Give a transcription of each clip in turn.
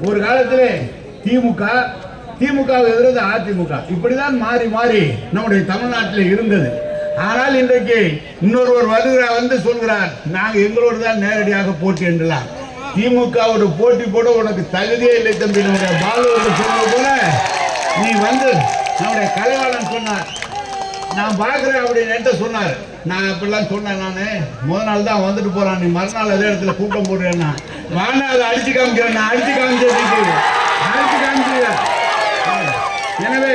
ஒரு காலத்திலே திமுக எதிர்த்து அதிமுக இப்படிதான் மாறி மாறி நம்முடைய தமிழ்நாட்டில் இருந்தது. ஆனால் இன்றைக்கு இன்னொருவர் வருகிறார், வந்து சொல்கிறார், நாங்கள் எங்களோடு தான் நேரடியாக போட்டி என்றலாம். திமுகவோட போட்டி போட உனக்கு தகுதியே இல்லை தம்பி. நம்முடைய பாலுவோடு சொன்னது போல நீ வந்து நம்முடைய கலைவாணன் சொன்னார், நான் பார்க்குறேன் அப்படின்னு என்கிட்ட சொன்னார். நான் அப்படிலாம் சொன்னேன், நான் முதல் நாள் தான் வந்துட்டு போகிறான், நீ மறுநாள் அதே இடத்துல கூட்டம் போடுறேன்னா வானா அதை அடிச்சு காமிக்கிறேன், நான் அடிச்சு காமிச்சு. எனவே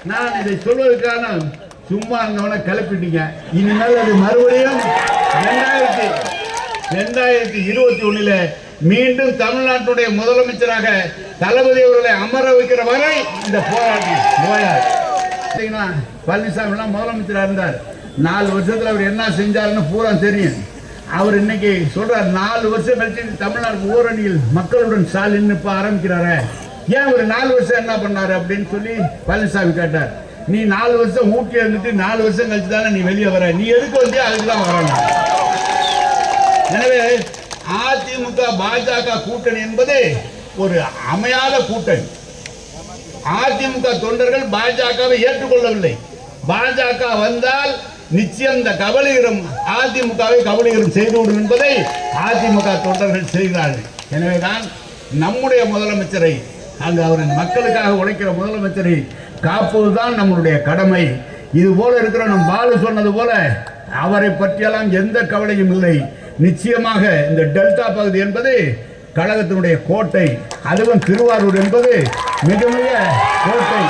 நான் இதை சொல்வதற்கான சும்மா இருந்தவனை கிளப்பிட்டீங்க. இனிமேல் அது மறுபடியும் 2021 மீண்டும் தமிழ்நாட்டுடைய முதலமைச்சராக தளபதி அவர்களை அமர வைக்கிற வரை இந்த போராட்டம் ஓயாது. பழனிசாமி எல்லாம் முதலமைச்சராக இருந்தார். 4 வருஷத்துல அவர் என்ன செஞ்சாருன்னு பூரா தெரியும். அவர் இன்னைக்கு சொல்றார், 4 வருஷம் கழிச்சு தமிழ்நாடு ஓரணியில் மக்களுடன் ஸ்டாலின் இப்ப ஆரம்பிக்கிறாரு. ஏன் ஒரு 4 வருஷம் என்ன பண்ணாரு அப்படின்னு சொல்லி பழனிசாமி கேட்டார். நீ 4 வருஷம் ஊட்டி இருந்துட்டு 4 வருஷம் கழிச்சு தானே நீ வெளியே வர, நீ எதுக்கு வந்தியா அதுக்குதான் வரணும். எனவே அதிமுக பாஜக கூட்டணி என்பது ஒரு அமையாத கூட்டணி. அதிமுக தொண்டர்கள் பாஜகவை ஏற்றுக்கொள்ளவில்லை. பாஜக வந்தால் நிச்சயம் இந்த கபலீகரம் அதிமுகவை கபலீகரம் செய்துவிடும் என்பதை அதிமுக தொண்டர்கள் செய்கிறார்கள். எனவேதான் நம்முடைய முதலமைச்சரை, அங்கு அவரின் மக்களுக்காக உழைக்கிற முதலமைச்சரை காப்பதுதான் நம்மளுடைய கடமை. இது போல இருக்கிற நம் பாலு சொன்னது போல அவரை பற்றியெல்லாம் எந்த கவலையும் இல்லை. நிச்சயமாக இந்த டெல்டா பகுதி என்பது கழகத்தினுடைய கோட்டை, அதுவும் திருவாரூர் என்பது மிக மிக கோட்டை.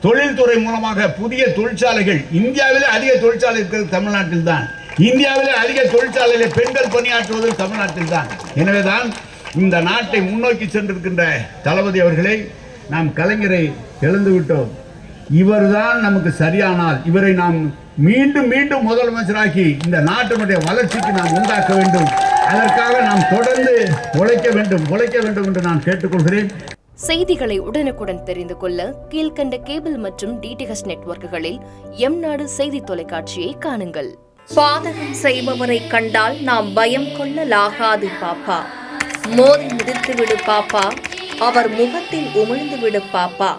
தொழில்துறை மூலமாக புதிய தொழிற்சாலைகள், இந்தியாவிலே அதிக தொழிற்சாலை இருக்கிறது தமிழ்நாட்டில் தான். இந்தியாவிலே அதிக தொழிற்சாலையில் பெண்கள் பணியாற்றுவது தமிழ்நாட்டில் தான். எனவேதான் இந்த நாட்டை முன்னோக்கி சென்றிருக்கின்ற தளபதி அவர்களை நாம் கலைஞரை இழந்து விட்டோம். இவர்தான் நமக்கு சரியானால் இவரை நாம் மீண்டும் மீண்டும் முதலமைச்சராக்கி இந்த நாட்டினுடைய வளர்ச்சிக்கு நாம் உண்டாக்க வேண்டும். அதற்காக நாம் தொடர்ந்து உழைக்க வேண்டும் என்று நான் கேட்டுக்கொள்கிறேன். செய்திகளை உடனுக்குடன் தெரிந்து கொள்ள கீழ்கண்ட கேபிள் மற்றும் டிடிஎச் நெட்வொர்க்குகளில் எம்நாடு செய்தி தொலைக்காட்சியை காணுங்கள். பாதகம் செய்பவரை கண்டால் நாம் பயம் கொள்ளலாகாது பாப்பா. மோதி மிதித்து விடு பாப்பா, அவர் முகத்தில் உமிழ்ந்து விடு பாப்பா.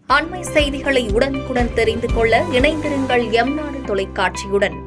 அண்மை செய்திகளை உடனுக்குடன் தெரிந்து கொள்ள இணைந்திருங்கள் எம்நாடு தொலைக்காட்சியுடன்.